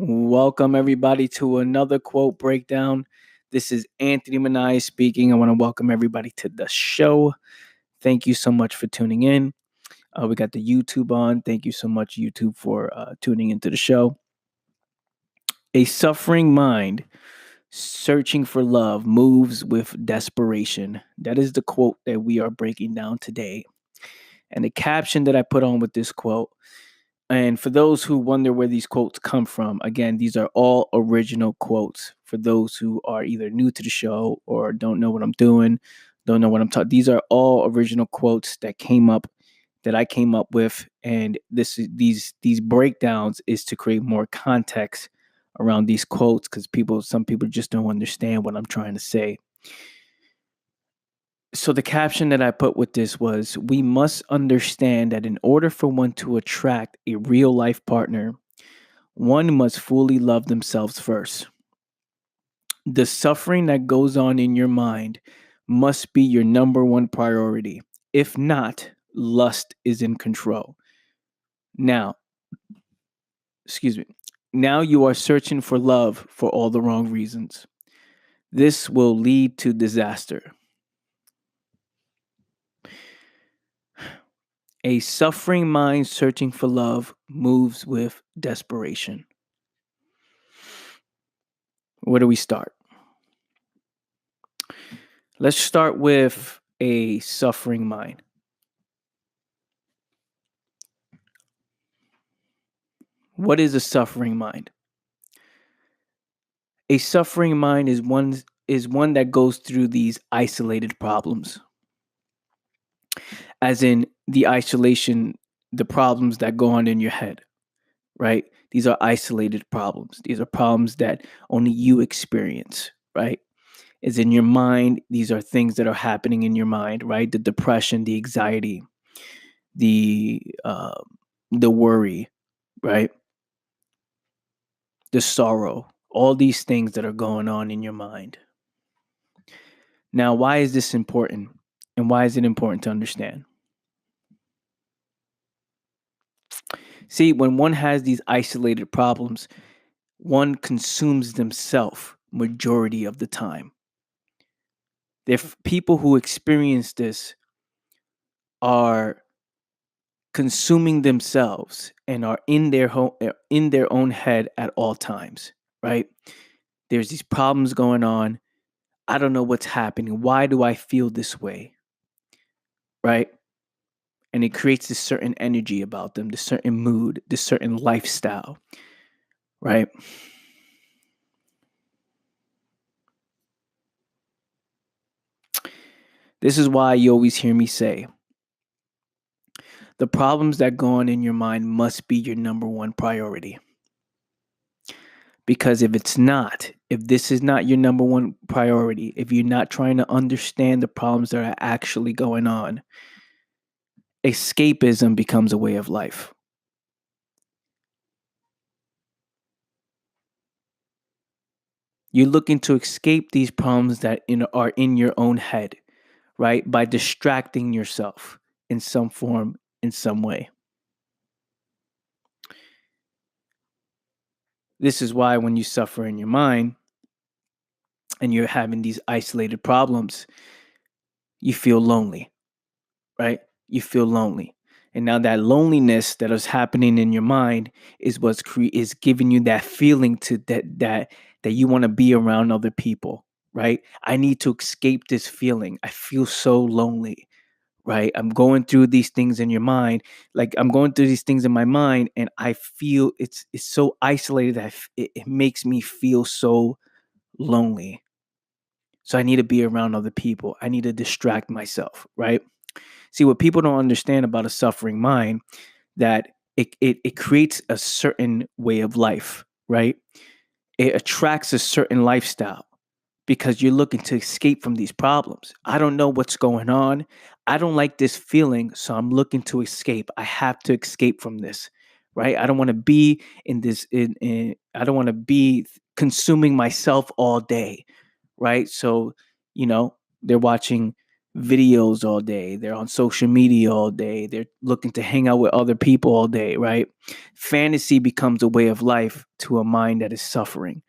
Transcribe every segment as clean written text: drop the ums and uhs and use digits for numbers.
Welcome, everybody, to another quote breakdown. This is Anthony Minaya speaking. I want to welcome everybody to the show. Thank you so much for tuning in. We got the YouTube on. Thank you so much, YouTube, for tuning into the show. A suffering mind searching for love moves with desperation. That is the quote that we are breaking down today. And the caption that I put on with this quote, and for those who wonder where these quotes come from, again, these are all original quotes. For those who are either new to the show or don't know what I'm doing, don't know what I'm talking. These are all original quotes that I came up with, and these breakdowns is to create more context around these quotes because some people just don't understand what I'm trying to say. So the caption that I put with this was, we must understand that in order for one to attract a real life partner, one must fully love themselves first. The suffering that goes on in your mind must be your number one priority. If not, lust is in control. Now, excuse me. Now you are searching for love for all the wrong reasons. This will lead to disaster. A suffering mind searching for love moves with desperation. Where do we start? Let's start with a suffering mind. What is a suffering mind? A suffering mind is one that goes through these isolated problems. As in the isolation, the problems that go on in your head, right? These are isolated problems. These are problems that only you experience, right? Is in your mind. These are things that are happening in your mind, right? The depression, the anxiety, the worry, right? The sorrow, all these things that are going on in your mind. Now, why is this important? And why is it important to understand? See, when one has these isolated problems, one consumes themselves majority of the time. If people who experience this are consuming themselves and are in their own head at all times, right? There's these problems going on. I don't know what's happening. Why do I feel this way? Right? And it creates this certain energy about them, this certain mood, this certain lifestyle, right? This is why you always hear me say, the problems that go on in your mind must be your number one priority. Because if it's not, if this is not your number one priority, if you're not trying to understand the problems that are actually going on, escapism becomes a way of life. You're looking to escape these problems that are in your own head, right? By distracting yourself in some form, in some way. This is why when you suffer in your mind and you're having these isolated problems, you feel lonely, right? You feel lonely. And now that loneliness that is happening in your mind is is giving you that feeling to that you want to be around other people, right? I need to escape this feeling. I feel so lonely, right? I'm going through these things in your mind, like I'm going through these things in my mind, and I feel it's so isolated that it makes me feel so lonely. So I need to be around other people. I need to distract myself, right? See, what people don't understand about a suffering mind, that it creates a certain way of life, right? It attracts a certain lifestyle because you're looking to escape from these problems. I don't know what's going on. I don't like this feeling, so I'm looking to escape. I have to escape from this, right? I don't want to be in this. I don't want to be consuming myself all day, right? So, they're watching videos all day. They're on social media all day. They're looking to hang out with other people all day, right? Fantasy becomes a way of life to a mind that is suffering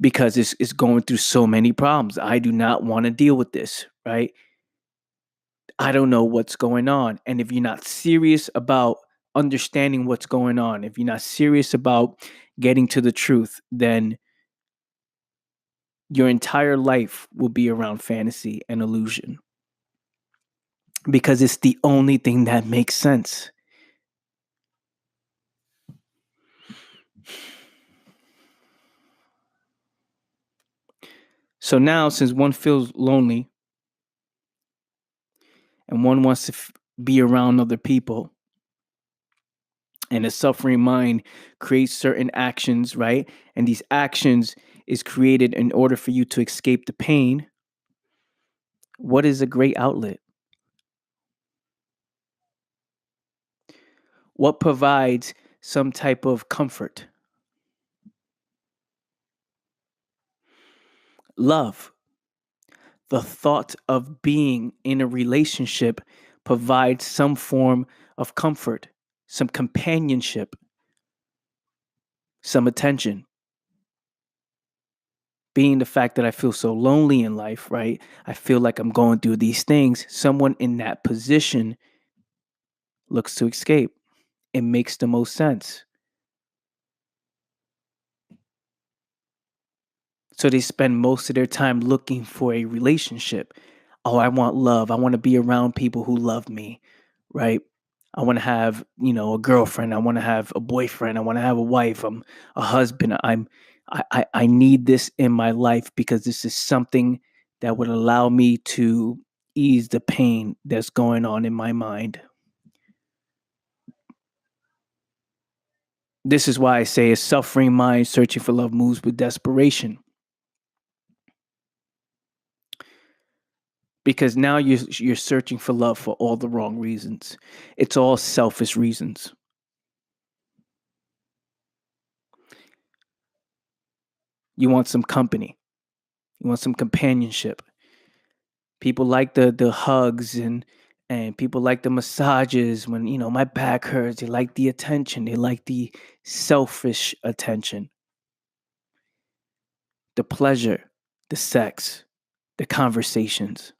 because it's going through so many problems. I do not want to deal with this, right? I don't know what's going on. And if you're not serious about understanding what's going on, if you're not serious about getting to the truth, then your entire life will be around fantasy and illusion because it's the only thing that makes sense. So now, since one feels lonely and one wants to be around other people, and a suffering mind creates certain actions, right? And these actions is created in order for you to escape the pain. What is a great outlet? What provides some type of comfort? Love. The thought of being in a relationship provides some form of comfort, some companionship, some attention. Being the fact that I feel so lonely in life, right? I feel like I'm going through these things. Someone in that position looks to escape. It makes the most sense. So they spend most of their time looking for a relationship. Oh, I want love. I want to be around people who love me, right? I want to have, a girlfriend. I want to have a boyfriend. I want to have a wife. I'm a husband. I need this in my life because this is something that would allow me to ease the pain that's going on in my mind. This is why I say a suffering mind searching for love moves with desperation. Because now you're searching for love for all the wrong reasons. It's all selfish reasons. You want some company. You want some companionship. People like the hugs and people like the massages when my back hurts. They like the attention. They like the selfish attention, the pleasure, the sex, the conversations.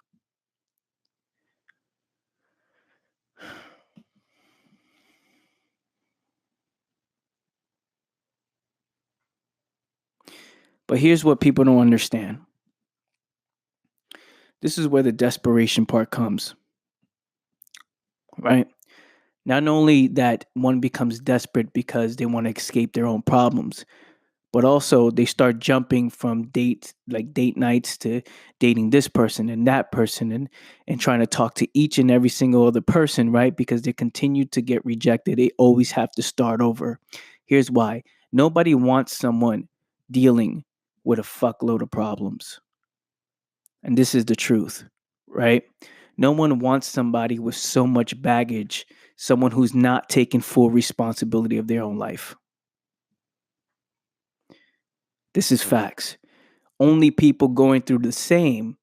But here's what people don't understand. This is where the desperation part comes, right? Not only that one becomes desperate because they want to escape their own problems, but also they start jumping from date nights to dating this person and that person and trying to talk to each and every single other person, right? Because they continue to get rejected. They always have to start over. Here's why. Nobody wants someone dealing with a fuckload of problems. And this is the truth, right? No one wants somebody with so much baggage, someone who's not taking full responsibility of their own life. This is facts. Only people going through the same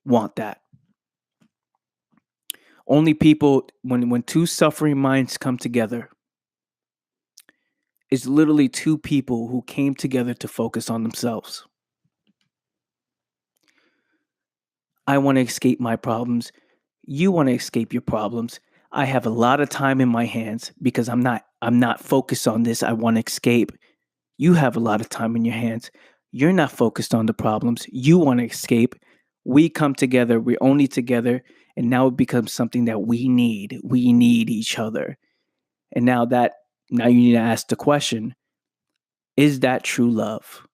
want that. Only people, when two suffering minds come together, it's literally two people who came together to focus on themselves. I want to escape my problems. You want to escape your problems. I have a lot of time in my hands because I'm not focused on this. I want to escape. You have a lot of time in your hands. You're not focused on the problems. You want to escape. We come together. We're only together. And now it becomes something that we need. We need each other. And now you need to ask the question, is that true love?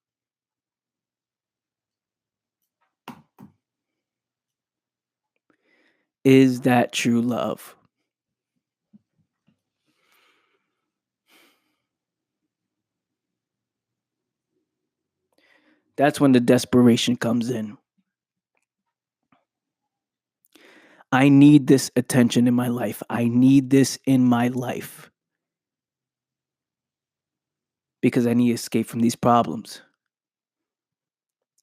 Is that true love? That's when the desperation comes in. I need this attention in my life. I need this in my life because I need to escape from these problems.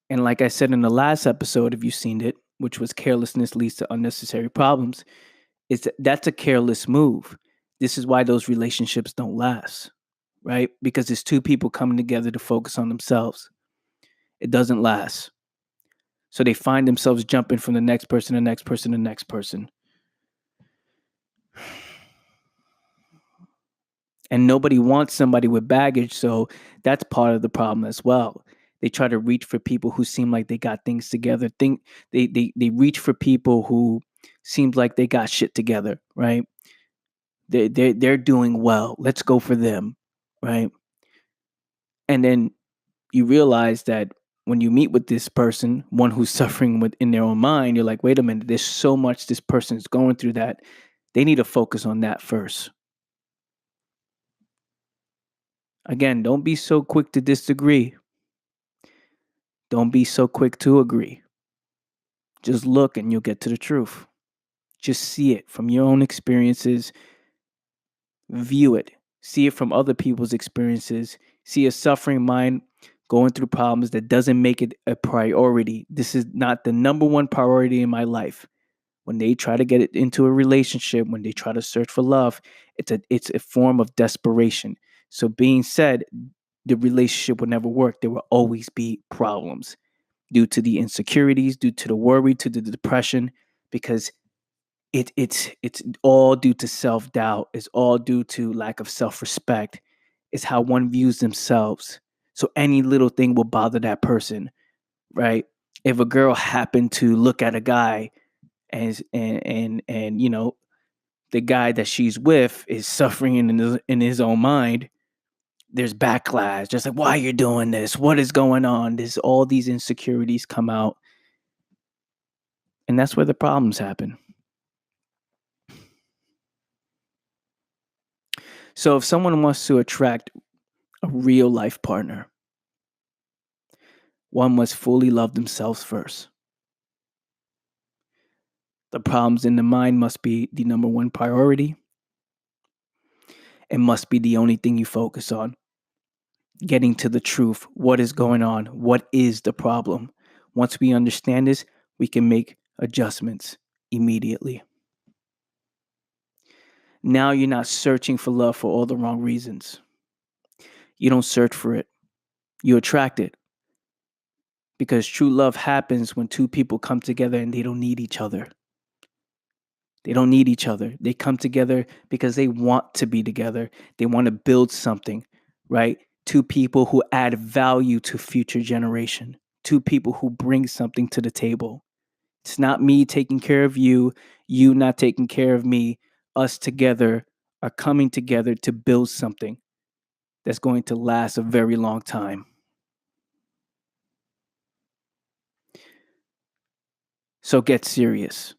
And like I said in the last episode, if you've seen it, which was carelessness leads to unnecessary problems, that's a careless move. This is why those relationships don't last, right? Because it's two people coming together to focus on themselves. It doesn't last. So they find themselves jumping from the next person, the next person, the next person. And nobody wants somebody with baggage, so that's part of the problem as well. They try to reach for people who seem like they got things together. They reach for people who seems like they got shit together, right? They're doing well. Let's go for them, right? And then you realize that when you meet with this person, one who's suffering in their own mind, you're like, wait a minute, there's so much this person's going through that they need to focus on that first. Again, don't be so quick to disagree. Don't be so quick to agree. Just look and you'll get to the truth. Just see it from your own experiences. View it. See it from other people's experiences. See a suffering mind going through problems that doesn't make it a priority. This is not the number one priority in my life. When they try to get it into a relationship, when they try to search for love, it's a form of desperation. So being said, the relationship will never work. There will always be problems due to the insecurities, due to the worry, to the depression, because it's all due to self-doubt. It's all due to lack of self-respect. It's how one views themselves. So any little thing will bother that person, right? If a girl happened to look at a guy and the guy that she's with is suffering in his own mind, there's backlash. Just like, why you're doing this? What is going on? There's all these insecurities come out. And that's where the problems happen. So if someone wants to attract a real life partner, one must fully love themselves first. The problems in the mind must be the number one priority. It must be the only thing you focus on. Getting to the truth. What is going on? What is the problem? Once we understand this, we can make adjustments immediately. Now you're not searching for love for all the wrong reasons. You don't search for it, you attract it. Because true love happens when two people come together and they don't need each other. They don't need each other. They come together because they want to be together. They want to build something, right? Two people who add value to future generation. Two people who bring something to the table. It's not me taking care of you, you not taking care of me. Us together are coming together to build something that's going to last a very long time. So get serious.